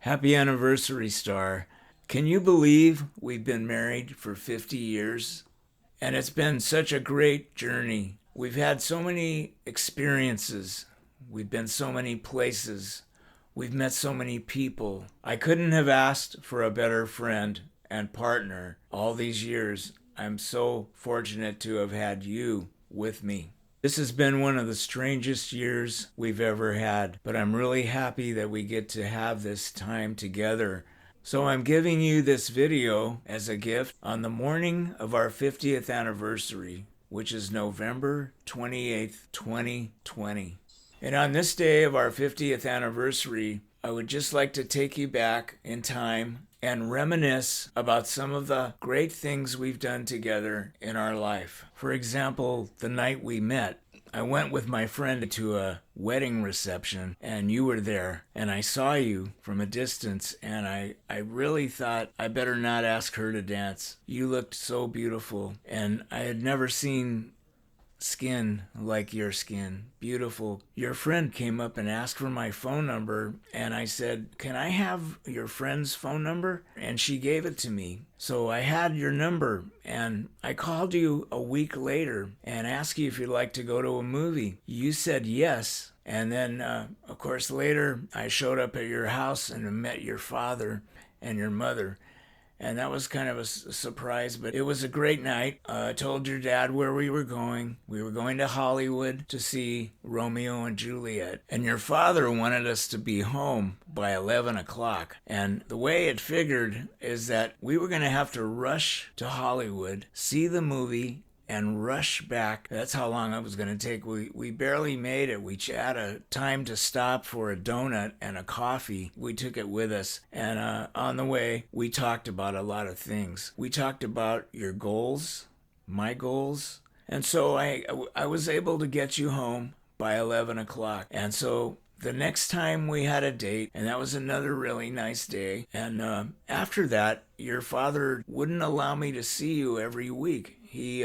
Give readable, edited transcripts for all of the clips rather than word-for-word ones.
Happy anniversary, Star. Can you believe we've been married for 50 years? And it's been such a great journey. We've had so many experiences. We've been so many places. We've met so many people. I couldn't have asked for a better friend and partner all these years. I'm so fortunate to have had you with me. This has been one of the strangest years we've ever had, but I'm really happy that we get to have this time together. So I'm giving you this video as a gift on the morning of our 50th anniversary, which is November 28th, 2020. And on this day of our 50th anniversary, I would just like to take you back in time and reminisce about some of the great things we've done together in our life. For example, the night we met, I went with my friend to a wedding reception and you were there and I saw you from a distance and I really thought I better not ask her to dance. You looked so beautiful and I had never seen skin like your skin. Beautiful. Your friend came up and asked for my phone number, and I said, "Can I have your friend's phone number?" And she gave it to me. So I had your number, and I called you a week later and asked you if you'd like to go to a movie. You said yes. And then, of course, later I showed up at your house and met your father and your mother. And that was kind of a surprise, but it was a great night. I told your dad where we were going. We were going to Hollywood to see Romeo and Juliet. And your father wanted us to be home by 11 o'clock. And the way it figured is that we were going to have to rush to Hollywood, see the movie, and rush back. That's how long it was going to take. We barely made it. We had a time to stop for a donut and a coffee. We took it with us. And on the way, we talked about a lot of things. We talked about your goals, my goals. And so I was able to get you home by 11 o'clock. And so the next time we had a date, and that was another really nice day. And after that, your father wouldn't allow me to see you every week. He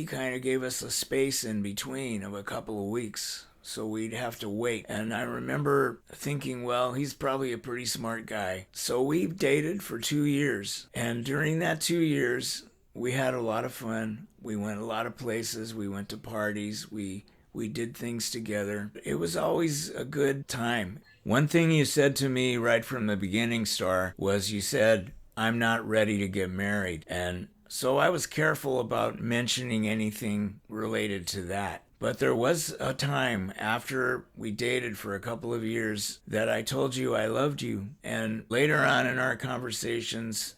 kind of gave us a space in between of a couple of weeks. So we'd have to wait. And I remember thinking, well, he's probably a pretty smart guy. So we dated for 2 years. And during that 2 years, we had a lot of fun. We went a lot of places. We went to parties. We did things together. It was always a good time. One thing you said to me right from the beginning, Star, was you said, "I'm not ready to get married." And so I was careful about mentioning anything related to that. But there was a time after we dated for a couple of years that I told you I loved you. And later on in our conversations,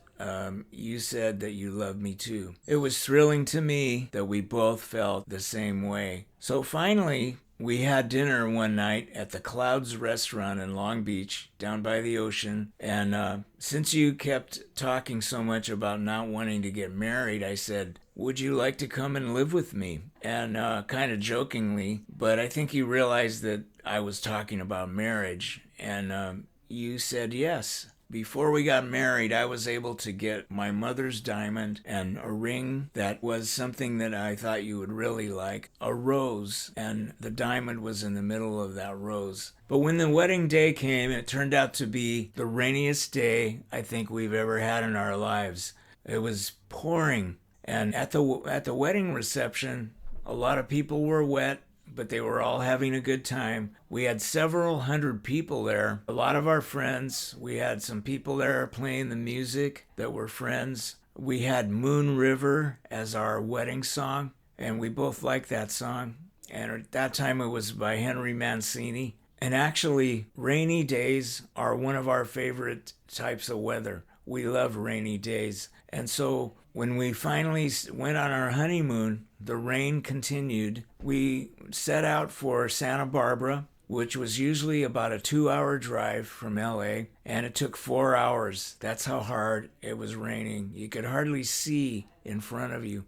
you said that you loved me too. It was thrilling to me that we both felt the same way. So finally, we had dinner one night at the Clouds restaurant in Long Beach, down by the ocean. And since you kept talking so much about not wanting to get married, I said, "Would you like to come and live with me?" And kind of jokingly, but I think you realized that I was talking about marriage. And you said yes. Before we got married, I was able to get my mother's diamond and a ring that was something that I thought you would really like, a rose, and the diamond was in the middle of that rose. But when the wedding day came, it turned out to be the rainiest day I think we've ever had in our lives. It was pouring, and at the wedding reception, a lot of people were wet, but they were all having a good time. We had several hundred people there, a lot of our friends. We had some people there playing the music that were friends. We had Moon River as our wedding song, and we both liked that song. And at that time, it was by Henry Mancini. And actually, rainy days are one of our favorite types of weather. We love rainy days. And so when we finally went on our honeymoon, the rain continued. We set out for Santa Barbara, which was usually about a 2-hour drive from LA, and it took 4 hours. That's how hard it was raining. You could hardly see in front of you.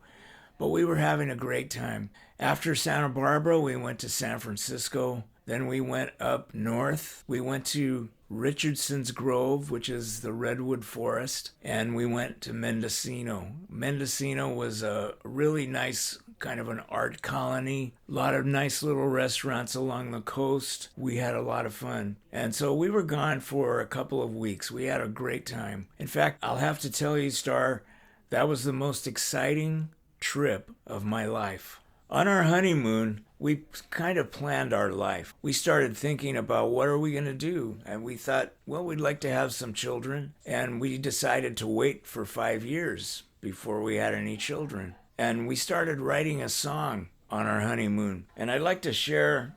But we were having a great time. After Santa Barbara, we went to San Francisco. Then we went up north. We went to Richardson's Grove, which is the redwood forest, and we went to Mendocino. Mendocino was a really nice kind of an art colony, a lot of nice little restaurants along the coast. We had a lot of fun. And so we were gone for a couple of weeks. We had a great time. In fact, I'll have to tell you, Star, that was the most exciting trip of my life. On our honeymoon, we kind of planned our life. We started thinking about what are we going to do? And we thought, well, we'd like to have some children. And we decided to wait for 5 years before we had any children. And we started writing a song on our honeymoon. And I'd like to share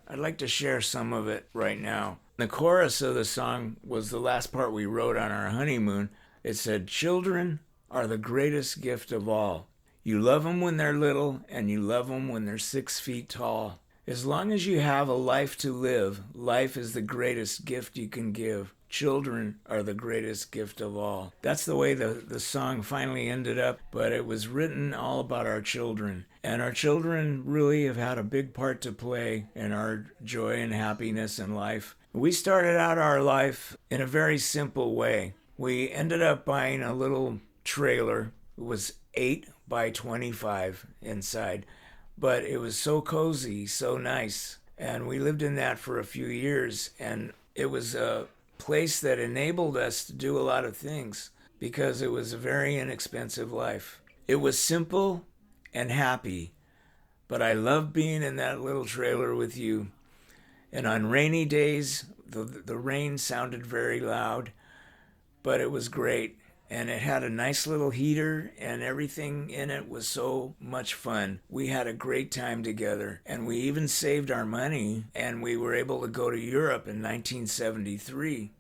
some of it right now. The chorus of the song was the last part we wrote on our honeymoon. It said, "Children are the greatest gift of all. You love them when they're little, and you love them when they're 6 feet tall. As long as you have a life to live, life is the greatest gift you can give. Children are the greatest gift of all." That's the way the song finally ended up, but it was written all about our children. And our children really have had a big part to play in our joy and happiness in life. We started out our life in a very simple way. We ended up buying a little trailer. It was 8 by 25 inside, but it was so cozy, so nice. And we lived in that for a few years, and it was a place that enabled us to do a lot of things because it was a very inexpensive life. It was simple and happy, but I loved being in that little trailer with you. And on rainy days, the rain sounded very loud, but it was great. And it had a nice little heater, and everything in it was so much fun. We had a great time together, and we even saved our money, and we were able to go to Europe in 1973.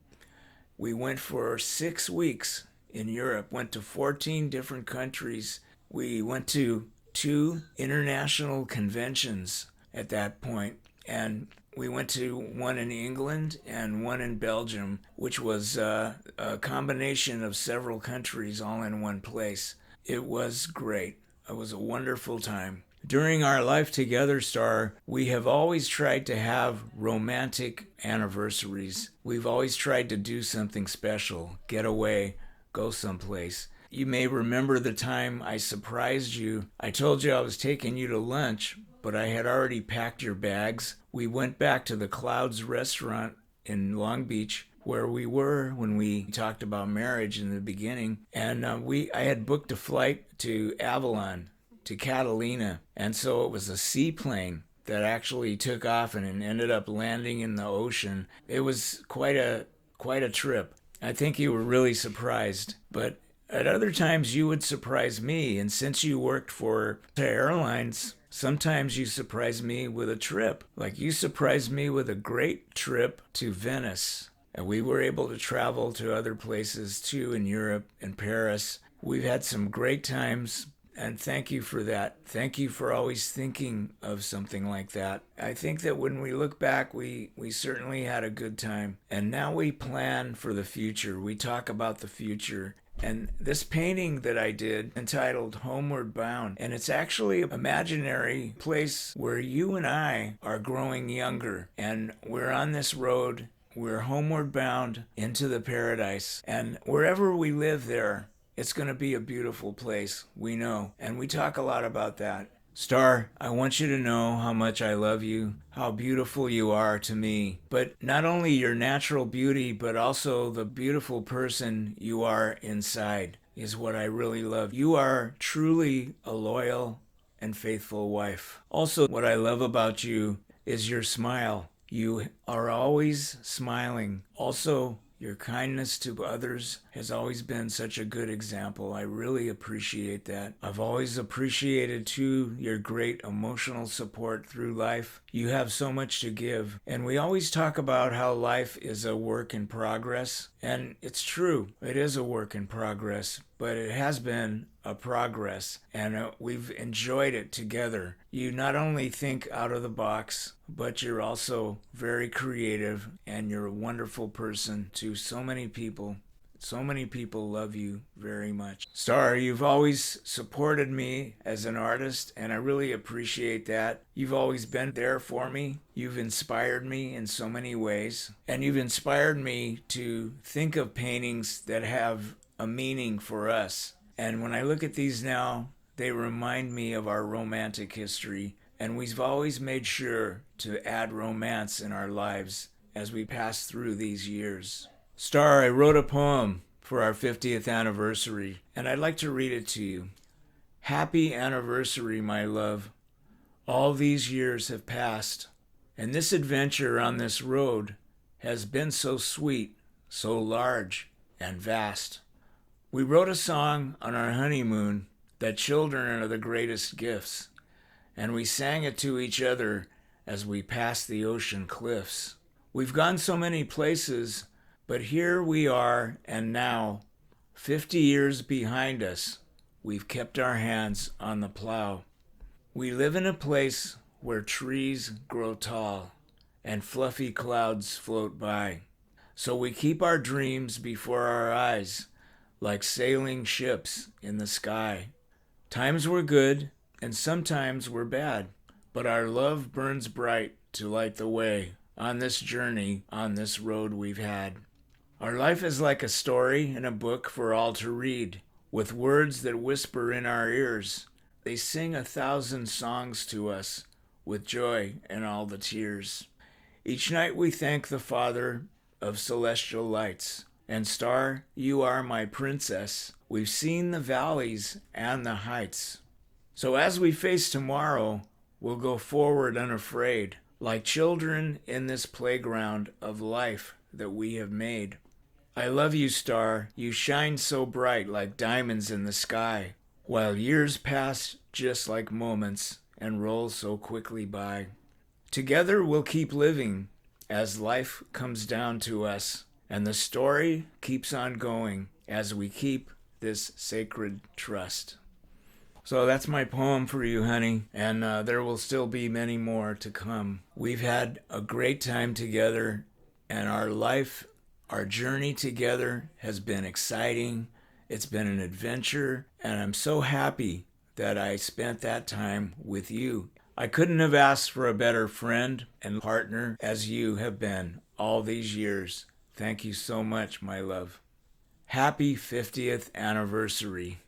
We went for 6 weeks in Europe, went to 14 different countries. We went to 2 international conventions at that point, and we went to one in England and one in Belgium, which was a combination of several countries all in one place. It was great. It was a wonderful time. During our life together, Star, we have always tried to have romantic anniversaries. We've always tried to do something special, get away, go someplace. You may remember the time I surprised you. I told you I was taking you to lunch, but I had already packed your bags. We went back to the Clouds restaurant in Long Beach, where we were when we talked about marriage in the beginning. And I had booked a flight to Avalon, to Catalina. And so it was a seaplane that actually took off and ended up landing in the ocean. It was quite a trip. I think you were really surprised. But at other times you would surprise me. And since you worked for airlines, sometimes you surprise me with a trip. Like you surprised me with a great trip to Venice. And we were able to travel to other places too in Europe and Paris. We've had some great times, and thank you for that. Thank you for always thinking of something like that. I think that when we look back, we certainly had a good time. And now we plan for the future. We talk about the future. And this painting that I did entitled Homeward Bound, and it's actually an imaginary place where you and I are growing younger, and we're on this road, we're homeward bound into the paradise, and wherever we live there, it's going to be a beautiful place, we know, and we talk a lot about that. Star, I want you to know how much I love you, how beautiful you are to me, but not only your natural beauty, but also the beautiful person you are inside is what I really love. You are truly a loyal and faithful wife. Also, what I love about you is your smile. You are always smiling. Also, your kindness to others has always been such a good example. I really appreciate that. I've always appreciated, too, your great emotional support through life. You have so much to give. And we always talk about how life is a work in progress. And it's true. It is a work in progress. But it has been a progress. And we've enjoyed it together. You not only think out of the box, but you're also very creative. And you're a wonderful person to so many people. So many people love you very much. Star, you've always supported me as an artist, and I really appreciate that. You've always been there for me. You've inspired me in so many ways, and you've inspired me to think of paintings that have a meaning for us. And when I look at these now, They remind me of our romantic history, and we've always made sure to add romance in our lives as we pass through these years. Star, I wrote a poem for our 50th anniversary, and I'd like to read it to you. Happy anniversary, my love. All these years have passed, and this adventure on this road has been so sweet, so large and vast. We wrote a song on our honeymoon that children are the greatest gifts, and we sang it to each other as we passed the ocean cliffs. We've gone so many places, but here we are, and now, 50 years behind us, we've kept our hands on the plow. We live in a place where trees grow tall and fluffy clouds float by. So we keep our dreams before our eyes like sailing ships in the sky. Times were good and sometimes were bad, but our love burns bright to light the way on this journey, on this road we've had. Our life is like a story in a book for all to read, with words that whisper in our ears. They sing 1,000 songs to us with joy and all the tears. Each night we thank the Father of celestial lights. And Star, you are my princess. We've seen the valleys and the heights. So as we face tomorrow, we'll go forward unafraid, like children in this playground of life that we have made. I love you, Star. You shine so bright like diamonds in the sky, while years pass just like moments and roll so quickly by. Together we'll keep living as life comes down to us, and the story keeps on going as we keep this sacred trust. So that's my poem for you, honey, and there will still be many more to come. We've had a great time together, and our journey together has been exciting. It's been an adventure, and I'm so happy that I spent that time with you. I couldn't have asked for a better friend and partner as you have been all these years. Thank you so much, my love. Happy 50th anniversary.